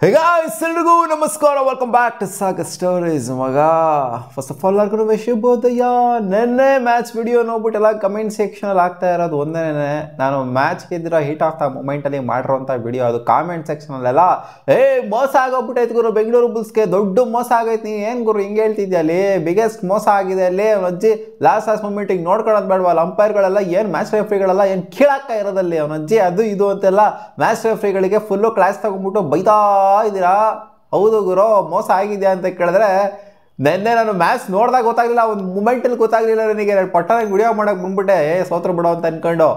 Hey guys, ಎಲ್ರಿಗೂ ನಮಸ್ಕಾರ. Welcome back to Saga stories. ಮಗ ಫಸ್ಟ್ ಆಫ್ ಆಲ್ ಎಲ್ಲರಿಗೂ ವಿಷಯಬೋದಯ್ಯ ನೆನ್ನೆ ಮ್ಯಾಚ್ ವಿಡಿಯೋ ನೋಡ್ಬಿಟ್ಟೆಲ್ಲ ಕಮೆಂಟ್ ಸೆಕ್ಷನಲ್ಲಿ ಆಗ್ತಾ ಇರೋದು ಒಂದೇ. ನಾನು ಮ್ಯಾಚ್ ಗೆದ್ದಿರೋ ಹೀಟ್ ಆಫ್ ದ ಮೂಮೆಂಟಲ್ಲಿ ಮಾಡಿರೋಂಥ ವಿಡಿಯೋ ಅದು ಕಾಮೆಂಟ್ ಸೆಕ್ಷನಲ್ಲೆಲ್ಲ ಮೋಸ ಆಗೋಗ್ಬಿಟ್ಟೈತೆ ಗುರು, ಬೆಂಗಳೂರು ಬುಲ್ಸ್ಗೆ ದೊಡ್ಡ ಮೋಸ ಆಗೈತೆ. ನೀ ಏನು ಗುರು ಹಿಂಗೆ ಹೇಳ್ತಿದ್ಯಾ? ಅಲ್ಲಿ ಬಿಗ್ಗೆಸ್ಟ್ ಮೋಸ ಆಗಿದೆ ಅಲ್ಲಿ. ಅವನಜ್ಜಿ ಲಾಸ್ಟ್ ಮೂಮೆಂಟಿಗೆ ನೋಡ್ಕೊಳ್ಳೋದು ಬೇಡವಲ್ಲ, ಅಂಪೈರ್ಗಳೆಲ್ಲ ಏನು ಮ್ಯಾಚ್ ರೆಫ್ರಿಗಳೆಲ್ಲ ಏನು ಕೀಳಾಗ್ತಾ ಇರೋದಲ್ಲಿ ಅವನಜ್ಜಿ ಅದು ಇದು ಅಂತೆಲ್ಲ ಮ್ಯಾಚ್ ರೆಫ್ರಿಗಳಿಗೆ ಫುಲ್ಲು ಕ್ಲಾಸ್ ತಗೊಂಡ್ಬಿಟ್ಟು ಬೈತಾ ಇದ್ದೀರಾ. ಹೌದು ಗುರು, ಮೋಸ ಆಗಿದೆಯಾ ಅಂತ ಕೇಳಿದ್ರೆ ನೆನ್ನೆ ನಾನು ಮ್ಯಾಚ್ ನೋಡಿದಾಗ ಗೊತ್ತಾಗಲಿಲ್ಲ, ಒಂದು ಮೂಮೆಂಟಲ್ಲಿ ಗೊತ್ತಾಗಲಿಲ್ಲ ನನಗೆ. ಪಟ್ಟನಾಗಿ ವಿಡಿಯೋ ಮಾಡೋಕೆ ಬಂದ್ಬಿಟ್ಟೆ ಸೋತ್ರ ಬಿಡೋ ಅಂತ ಅನ್ಕೊಂಡು.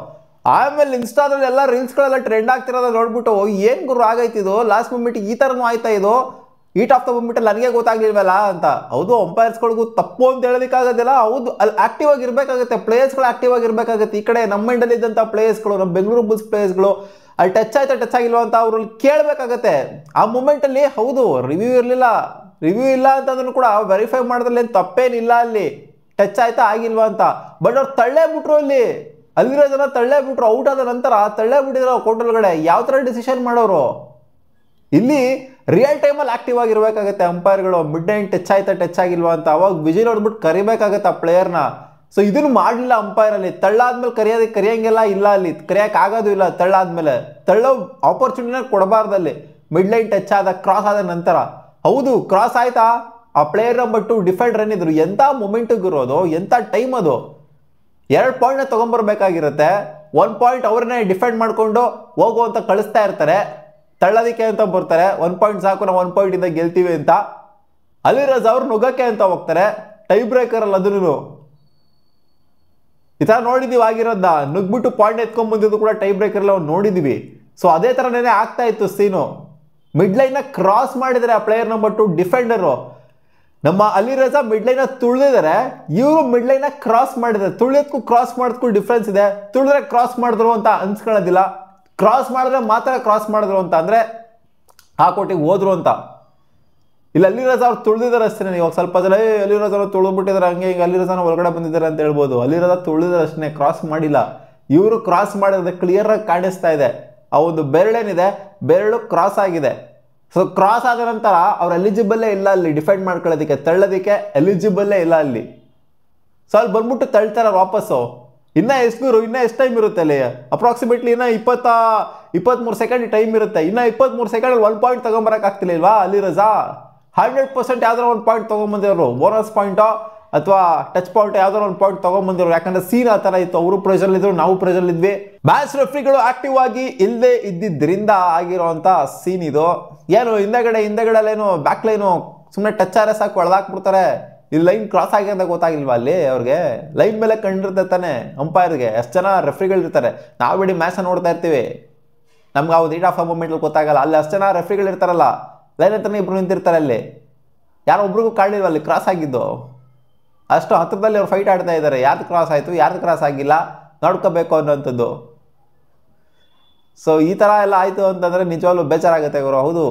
ಆಮೇಲೆ ಇನ್ಸ್ಟಾದಲ್ಲಿ ಎಲ್ಲ ರೀಲ್ಸ್ಗಳೆಲ್ಲ ಟ್ರೆಂಡ್ ಆಗ್ತಿರೋದು ನೋಡ್ಬಿಟ್ಟು ಏನು ಗುರು ಆಗೈತಿದು, ಲಾಸ್ಟ್ ಮೂಮೆಂಟಿಗೆ ಈ ಥರನೂ ಆಯ್ತಾ ಇದು, ಹೀಟ್ ಆಫ್ ದ ಮೂಮೆಂಟಲ್ಲಿ ನನಗೆ ಗೊತ್ತಾಗ್ಲಿಲ್ವಲ್ಲ ಅಂತ. ಹೌದು, ಅಂಪೈರ್ಸ್ಗಳಿಗೂ ತಪ್ಪು ಅಂತ ಹೇಳೋದಕ್ಕಾಗೋದಿಲ್ಲ. ಹೌದು, ಅಲ್ಲಿ ಆಕ್ಟಿವ್ ಆಗಿರ್ಬೇಕಾಗುತ್ತೆ, ಪ್ಲೇಯರ್ಸ್ಗಳು ಆಕ್ಟಿವ್ ಆಗಿರ್ಬೇಕಾಗುತ್ತೆ. ಈ ಕಡೆ ನಮ್ಮ ಇಂಡಲ್ಲಿ ಇದ್ದಂಥ ಪ್ಲೇಯರ್ಸ್ಗಳು, ನಮ್ಮ ಬೆಂಗಳೂರು ಬುಲ್ಸ್ ಪ್ಲೇಯರ್ಸ್ಗಳು ಅಲ್ಲಿ ಟಚ್ ಆಯ್ತಾ ಟಚ್ ಆಗಿಲ್ವ ಅಂತ ಅವ್ರಲ್ಲಿ ಕೇಳಬೇಕಾಗತ್ತೆ ಆ ಮೂಮೆಂಟಲ್ಲಿ. ಹೌದು, ರಿವ್ಯೂ ಇಲ್ಲ ಅಂತಂದ್ರೂ ಕೂಡ ವೆರಿಫೈ ಮಾಡೋದ್ರಲ್ಲಿ ಏನು ತಪ್ಪೇನಿಲ್ಲ, ಅಲ್ಲಿ ಟಚ್ ಆಯ್ತಾ ಆಗಿಲ್ವಾ ಅಂತ. ಬಟ್ ಅವ್ರು ತಳ್ಳೇ ಬಿಟ್ರು, ಅಲ್ಲಿರೋ ಜನ ತಳ್ಳೇ ಬಿಟ್ರು. ಔಟ್ ಆದ ನಂತರ ತಳ್ಳೇ ಬಿಟ್ಟಿದ್ರು ಕೋರ್ಟ್ ಒಳಗಡೆ. ಯಾವ ಥರ ಡಿಸಿಷನ್ ಮಾಡೋರು? ಇಲ್ಲಿ ರಿಯಲ್ ಟೈಮಲ್ಲಿ ಆಕ್ಟಿವ್ ಆಗಿರ್ಬೇಕಾಗತ್ತೆ ಅಂಪೈರ್ಗಳು. ಮಿಡ್ ನೈನ್ ಟಚ್ ಆಯ್ತಾ ಟಚ್ ಆಗಿಲ್ವಾ ಅಂತ ಅವಾಗ ವಿಜಿಲ್ ಹೊಡೆದ್ಬಿಟ್ಟು ಕರಿಬೇಕಾಗತ್ತೆ ಆ ಪ್ಲೇಯರ್ನ. ಸೊ ಇದನ್ನು ಮಾಡಲಿಲ್ಲ ಅಂಪೈರಲ್ಲಿ. ತಳ್ಳಾದ್ಮೇಲೆ ಕರಿಯಂಗೆಲ್ಲ ಇಲ್ಲ, ಅಲ್ಲಿ ಕರಿಯೋಕ್ಕಾಗೋದು ಇಲ್ಲ. ತಳ್ಳೋ ಆಪರ್ಚುನಿಟಿನ ಕೊಡಬಾರ್ದಲ್ಲಿ. ಮಿಡ್ ಲೈನ್ ಟಚ್ ಆದ, ಕ್ರಾಸ್ ಆದ ನಂತರ. ಹೌದು, ಕ್ರಾಸ್ ಆಯ್ತಾ, ಆ ಪ್ಲೇಯರ್ ನಂಬರ್ 2 ಡಿಫೆಂಡರ್ ಏನಿದ್ರು ಎಂಥ ಮೊಮೆಂಟಿಗೆ ಇರೋದು, ಎಂಥ ಟೈಮ್ ಅದು. 2 ಪಾಯಿಂಟ್ನ ತೊಗೊಂಬರ್ಬೇಕಾಗಿರುತ್ತೆ. 1 ಪಾಯಿಂಟ್ ಅವ್ರನ್ನೇ ಡಿಫೆಂಡ್ ಮಾಡಿಕೊಂಡು ಹೋಗು ಅಂತ ಕಳಿಸ್ತಾ ಇರ್ತಾರೆ. ತಳ್ಳೋದಕ್ಕೆ ಅಂತ ಬರ್ತಾರೆ, 1 ಪಾಯಿಂಟ್ ಸಾಕು, ನಾವು 1 ಪಾಯಿಂಟಿಂದ ಗೆಲ್ತೀವಿ ಅಂತ. ಅಲಿರಜ್ ಅವ್ರು ನುಗ್ಗಕ್ಕೆ ಅಂತ ಹೋಗ್ತಾರೆ, ಟೈ ಬ್ರೇಕರಲ್ಲಿ ಅದನ್ನು ಈ ಥರ ನೋಡಿದ್ದೀವಿ ಆಗಿರೋದ. ನುಗ್ಬಿಟ್ಟು ಪಾಯಿಂಟ್ ಎತ್ಕೊಂಡ್ಬಂದಿದ್ದು ಕೂಡ ಟೈ ಬ್ರೇಕರ್ಲ್ಲಿ ಅವ್ರು ನೋಡಿದ್ದೀವಿ. ಸೊ ಅದೇ ಥರನೇ ಆಗ್ತಾ ಇತ್ತು ಸೀನು. ಮಿಡ್ ಲೈನ್ನ ಕ್ರಾಸ್ ಮಾಡಿದರೆ ಆ ಪ್ಲೇಯರ್ ನಂಬರ್ 2 ಡಿಫೆಂಡರು ನಮ್ಮ ಅಲಿರಜಾ ಮಿಡ್ ಲೈನ್ನ ತುಳಿದಿದ್ದಾರೆ, ಇವರು ಮಿಡ್ ಲೈನ್ನ ಕ್ರಾಸ್ ಮಾಡಿದ್ದಾರೆ. ತುಳಿಯೋದಕ್ಕೂ ಕ್ರಾಸ್ ಮಾಡೋದಕ್ಕೂ ಡಿಫ್ರೆನ್ಸ್ ಇದೆ. ತುಳಿದ್ರೆ ಕ್ರಾಸ್ ಮಾಡಿದ್ರು ಅಂತ ಅನ್ಸ್ಕೊಳ್ಳೋದಿಲ್ಲ, ಕ್ರಾಸ್ ಮಾಡಿದ್ರೆ ಮಾತ್ರ ಕ್ರಾಸ್ ಮಾಡಿದ್ರು ಅಂತ ಅಂದರೆ ಆ ಕೋಟಿಗೆ ಹೋದ್ರು ಅಂತ. ಇಲ್ಲಿ ಅಲಿರಜಾ ಅವ್ರು ತುಳಿದಿದ್ದಾರೆ ಅಷ್ಟೇ. ಇವಾಗ ಸ್ವಲ್ಪ ಜನ ಅಲಿರಜಾ ಅವ್ರು ತುಳಿದ್ಬಿಟ್ಟಿದ್ದಾರೆ, ಹಂಗೆ ಈಗ ಅಲಿರಜಾನ ಒಳಗಡೆ ಬಂದಿದ್ದಾರೆ ಅಂತ ಹೇಳ್ಬೋದು. ಅಲಿರಜಾ ತುಳಿದಿದ್ದಾರೆ ಅಷ್ಟೇ, ಕ್ರಾಸ್ ಮಾಡಿಲ್ಲ. ಇವರು ಕ್ರಾಸ್ ಮಾಡಿದ್ರೆ ಕ್ಲಿಯರಾಗಿ ಕಾಣಿಸ್ತಾ ಇದೆ. ಆ ಒಂದು ಬೆರಳೇನಿದೆ, ಬೆರಳು ಕ್ರಾಸ್ ಆಗಿದೆ. ಸೊ ಕ್ರಾಸ್ ಆದ ನಂತರ ಅವ್ರು ಎಲಿಜಿಬಲ್ಲೇ ಇಲ್ಲ ಅಲ್ಲಿ ಡಿಫೆಂಡ್ ಮಾಡ್ಕೊಳ್ಳೋದಕ್ಕೆ, ತಳ್ಳೋದಕ್ಕೆ ಎಲಿಜಿಬಲ್ಲೇ ಇಲ್ಲ ಅಲ್ಲಿ. ಸೊ ಅಲ್ಲಿ ಬಂದ್ಬಿಟ್ಟು ತಳ್ತಾರೆ ವಾಪಸ್ಸು. ಇನ್ನೂ ಎಷ್ಟು ಟೈಮ್ ಇರುತ್ತೆ ಅಲ್ಲಿ? ಅಪ್ರಾಕ್ಸಿಮೇಟ್ಲಿ ಇನ್ನೂ 23 ಸೆಕೆಂಡ್ ಟೈಮ್ ಇರುತ್ತೆ. ಇನ್ನೂ 23 ಸೆಕೆಂಡಲ್ಲಿ 1 ಪಾಯಿಂಟ್ ತೊಗೊಂಬರಕ್ಕಾಗ್ತಿಲ್ವಾ ಅಲಿರಜಾ? 100% ಯಾವ್ದಾರ 1 ಪಾಯಿಂಟ್ ತೊಗೊಂಬಂದಿರೋರು, ಬೋನಸ್ ಪಾಯಿಂಟೋ ಅಥವಾ ಟಚ್ ಪಾಯಿಂಟ್ ಯಾವ್ದಾರ 1 ಪಾಯಿಂಟ್ ತೊಗೊಂಬಂದಿರೋರು. ಯಾಕಂದ್ರೆ ಸೀನ್ ಆ ಥರ ಇತ್ತು, ಅವರು ಪ್ರೆಷರ್ ಇದ್ರು, ನಾವು ಪ್ರೆಷರ್ ಇದ್ವಿ. ಮ್ಯಾಚ್ ರೆಫ್ರಿಗಳು ಆಕ್ಟಿವ್ ಆಗಿ ಇಲ್ಲದೆ ಇದ್ದಿದ್ದರಿಂದ ಆಗಿರೋಂಥ ಸೀನ್ ಇದು. ಏನು ಹಿಂದೆಗಡೆಲ್ಲೇನು ಬ್ಯಾಕ್ ಲೈನು ಸುಮ್ಮನೆ ಟಚ್ ಆದ್ರೆ ಸಾಕು ಒಳದಾಕ್ಬಿಡ್ತಾರೆ. ಇಲ್ಲಿ ಲೈನ್ ಕ್ರಾಸ್ ಆಗಿ ಅಂತ ಗೊತ್ತಾಗಿಲ್ವಾ ಅಲ್ಲಿ ಅವ್ರಿಗೆ? ಲೈನ್ ಮೇಲೆ ಕಂಡಿರುತ್ತೆ ತಾನೆ ಅಂಪೈರ್ಗೆ. ಎಷ್ಟು ಜನ ರೆಫ್ರಿಗಳಿರ್ತಾರೆ, ನಾವು ಬಿಡಿ ಮ್ಯಾಚ್ ನೋಡ್ತಾ ಇರ್ತೀವಿ, ನಮ್ಗೆ ಅವ್ರು ಹೀಟ್ ಆಫ್ ದ ಮೂಮೆಂಟಲ್ಲಿ ಗೊತ್ತಾಗಲ್ಲ. ಅಲ್ಲಿ ಅಷ್ಟು ಜನ ರೆಫ್ರಿಗಳಿರ್ತಾರಲ್ಲ, ಲೈನ್ ಹತ್ರನೇ ಇಬ್ರು ನಿಂತಿರ್ತಾರೆ. ಅಲ್ಲಿ ಯಾರೋ ಒಬ್ರಿಗೂ ಕಾಣಲಿಲ್ವ ಅಲ್ಲಿ ಕ್ರಾಸ್ ಆಗಿದ್ದು? ಅಷ್ಟು ಹತ್ರದಲ್ಲಿ ಅವ್ರು ಫೈಟ್ ಆಡ್ತಾ ಇದ್ದಾರೆ. ಯಾರ್ದು ಕ್ರಾಸ್ ಆಯಿತು, ಯಾರ್ದು ಕ್ರಾಸ್ ಆಗಿಲ್ಲ ನೋಡ್ಕೋಬೇಕು ಅನ್ನೋಂಥದ್ದು. ಸೊ ಈ ಥರ ಎಲ್ಲ ಆಯಿತು ಅಂತಂದರೆ ನಿಜವಾಗ್ಲೂ ಬೇಜಾರಾಗುತ್ತೆ ಗುರು. ಹೌದು,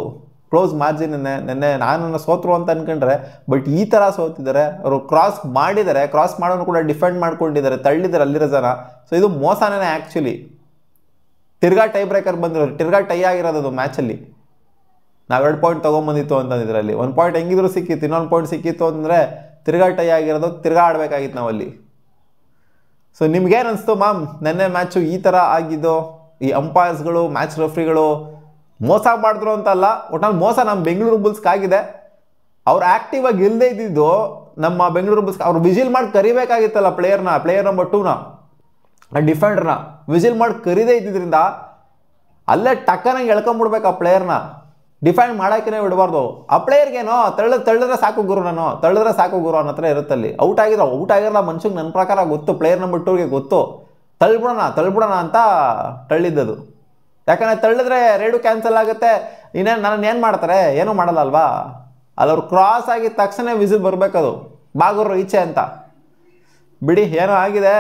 ಕ್ಲೋಸ್ ಮಾರ್ಜಿನ್. ನೆನ್ನೆ ನಾನು ಸೋತ್ರು ಅಂತ ಅನ್ಕೊಂಡ್ರೆ, ಬಟ್ ಈ ಥರ ಸೋತಿದ್ದಾರೆ ಅವರು. ಕ್ರಾಸ್ ಮಾಡಿದ್ದಾರೆ, ಕ್ರಾಸ್ ಮಾಡೋನು ಕೂಡ ಡಿಫೆಂಡ್ ಮಾಡ್ಕೊಂಡಿದ್ದಾರೆ, ತಳ್ಳಿದ್ದಾರೆ ಅಲ್ಲಿರಜನ. ಸೊ ಇದು ಮೋಸನೇ ಆ್ಯಕ್ಚುಲಿ. ತಿರ್ಗಾ ಟೈ ಬ್ರೇಕರ್ ಬಂದಿರೋರು, ತಿರ್ಗಾ ಟೈ ಆಗಿರೋದು ಮ್ಯಾಚಲ್ಲಿ. ನಾವು 2 ಪಾಯಿಂಟ್ ತೊಗೊಂಬಂದಿತ್ತು ಅಂತಂದಿದ್ರಲ್ಲಿ 1 ಪಾಯಿಂಟ್ ಹೆಂಗಿದ್ರು ಸಿಕ್ಕಿತ್ತು, ಇನ್ನೊಂದು ಪಾಯಿಂಟ್ ಸಿಕ್ಕಿತ್ತು ಅಂದರೆ ತಿರ್ಗಾ ಟೈ ಆಗಿರೋದು, ತಿರ್ಗಾ ಆಡಬೇಕಾಗಿತ್ತು ನಾವಲ್ಲಿ. ಸೊ ನಿಮ್ಗೇನು ಅನಿಸ್ತು ಮ್ಯಾಮ್ ನೆನ್ನೆ ಮ್ಯಾಚು ಈ ಥರ ಆಗಿದ್ದು? ಈ ಅಂಪೈರ್ಸ್ಗಳು, ಮ್ಯಾಚ್ ರೆಫ್ರಿಗಳು ಮೋಸ ಮಾಡಿದ್ರು ಅಂತಲ್ಲ, ಒಟ್ನಲ್ಲಿ ಮೋಸ ನಮ್ಮ ಬೆಂಗಳೂರು ಬುಲ್ಸ್ಗಾಗಿದೆ. ಅವ್ರು ಆ್ಯಕ್ಟಿವ್ ಆಗಿ ಇಲ್ಲದೆ ಇದ್ದಿದ್ದು ನಮ್ಮ ಬೆಂಗಳೂರು ಬುಲ್ಸ್. ಅವ್ರು ವಿಜಿಲ್ ಮಾಡಿ ಕರಿಬೇಕಾಗಿತ್ತಲ್ಲ ಪ್ಲೇಯರ್ ನಂಬರ್ 2ನ, ಡಿಫೆಂಡರ್ನ ವಿಜಿಲ್ ಮಾಡಿ ಕರಿದೇ ಇದ್ದಿದ್ದರಿಂದ ಅಲ್ಲೇ ಟಕ್ಕನಾಗಿ ಎಳ್ಕೊಂಬಿಡ್ಬೇಕು ಆ ಪ್ಲೇಯರ್ನ. ಡಿಫೆಂಡ್ ಮಾಡೋಕ್ಕೇ ಬಿಡಬಾರ್ದು. ಆ ಪ್ಲೇಯರ್ಗೇನೋ ತಳ್ಳಿದ್ರೆ ಸಾಕು ಗುರು, ತಳ್ಳಿದ್ರೆ ಸಾಕು ಗುರು ಅನ್ನೋ ಹತ್ರ ಇರುತ್ತಲ್ಲಿ. ಔಟ್ ಆಗಿರಲ್ಲ ಮನುಷ್ಯಗೆ ನನ್ನ ಪ್ರಕಾರ ಗೊತ್ತು, ಪ್ಲೇಯರ್ ನಂಬರ್ 2ಗೆ ಗೊತ್ತು. ತಳ್ಬಿಡೋಣ ಅಂತ ತಳ್ಳಿದ್ದದು. ಯಾಕಂದರೆ ತಳ್ಳಿದ್ರೆ ರೇಡು ಕ್ಯಾನ್ಸಲ್ ಆಗುತ್ತೆ. ನನ್ನನ್ನು ಏನು ಮಾಡ್ತಾರೆ? ಏನೂ ಮಾಡಲ್ಲ ಅಲ್ವಾ? ಅಲ್ಲಿ ಅವ್ರು ಕ್ರಾಸ್ ಆಗಿದ ತಕ್ಷಣ ವಿಸಿಲ್ ಬರಬೇಕದು, ಬಾಗುರು ಈಚೆ ಅಂತ. ಬಿಡಿ, ಏನೋ ಆಗಿದೆ,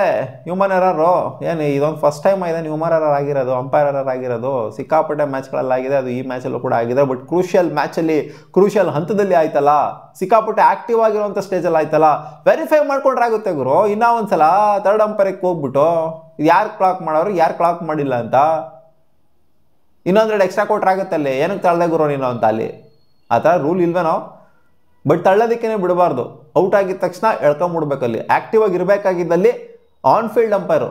ಹ್ಯೂಮನ್ ಎರರು. ಏನು ಇದೊಂದು ಫಸ್ಟ್ ಟೈಮ್ ಆಗಿದೆ ಹ್ಯೂಮನ್ ಎರರ್ ಆಗಿರೋದು, ಅಂಪೈರ್ ಎರರ್ ಆಗಿರೋದು. ಸಿಕ್ಕಾಪಟ್ಟೆ ಮ್ಯಾಚ್ಗಳಲ್ಲಾಗಿದೆ, ಅದು ಈ ಮ್ಯಾಚಲ್ಲೂ ಕೂಡ ಆಗಿದೆ. ಬಟ್ ಕ್ರೂಷಿಯಲ್ ಮ್ಯಾಚಲ್ಲಿ, ಕ್ರೂಷಿಯಲ್ ಹಂತದಲ್ಲಿ ಆಯ್ತಲ್ಲ, ಸಿಕ್ಕಾಪಟ್ಟೆ ಆಕ್ಟಿವ್ ಆಗಿರುವಂಥ ಸ್ಟೇಜಲ್ಲಿ ಆಯ್ತಲ್ಲ, ವೆರಿಫೈ ಮಾಡ್ಕೊಂಡ್ರೆ ಆಗುತ್ತೆ ಗುರು. ಇನ್ನೂ ಒಂದ್ಸಲ ಥರ್ಡ್ ಅಂಪೈರಿಗೆ ಹೋಗ್ಬಿಟ್ಟು ಯಾರು ಕ್ಲಾಕ್ ಮಾಡೋರು, ಯಾರು ಕ್ಲಾಕ್ ಮಾಡಿಲ್ಲ ಅಂತ ಇನ್ನೊಂದೆರಡು ಎಕ್ಸ್ಟ್ರಾ ಕೊಟ್ರೆ ಆಗುತ್ತೆ ಅಲ್ಲಿ, ಏನಕ್ಕೆ ತಳ್ದೆ ಗುರು ನೀನು ಅಂತ ಅಲ್ಲಿ. ಆ ಥರ ರೂಲ್ ಇಲ್ವೇನೋ, ಬಟ್ ತಳ್ಳೋದಕ್ಕೇ ಬಿಡಬಾರ್ದು. ಔಟ್ ಆಗಿದ ತಕ್ಷಣ ಎಳ್ಕೊಂಬಿಡ್ಬೇಕಲ್ಲಿ. ಆ್ಯಕ್ಟಿವ್ ಆಗಿ ಇರಬೇಕಾಗಿದ್ದಲ್ಲಿ on field umpire,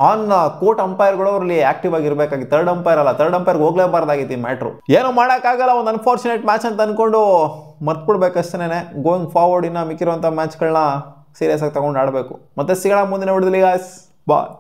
on court ಅಂಪೈರ್ಗಳು ಅವರಲ್ಲಿ ಆಕ್ಟಿವ್ ಆಗಿರಬೇಕಾಗಿ, ಥರ್ಡ್ ಅಂಪೈರ್ ಅಲ್ಲ. ಥರ್ಡ್ ಅಂಪೈರ್ಗೆ ಹೋಗ್ಲೇಬಾರ್ದಾಗಿತ್ತು ಈ ಮ್ಯಾಟ್ರು. ಏನೋ ಮಾಡೋಕ್ಕಾಗಲ್ಲ, ಒಂದು ಅನ್ಫಾರ್ಚುನೇಟ್ ಮ್ಯಾಚ್ ಅಂತ ಅಂದ್ಕೊಂಡು ಮರ್ತ್ಬಿಡ್ಬೇಕಷ್ಟೇ. ಗೋಯಿಂಗ್ ಫಾರ್ವರ್ಡ್ ಇನ್ನು ಮಿಕ್ಕಿರುವಂಥ ಮ್ಯಾಚ್ಗಳನ್ನ ಸೀರಿಯಸ್ ಆಗಿ ತಗೊಂಡು ಆಡಬೇಕು. ಮತ್ತೆ ಸಿಗೋಣ ಮುಂದಿನ ವಿಡಿಯೋದಲ್ಲಿ ಗಾಯ್ಸ್, ಬಾಯ್.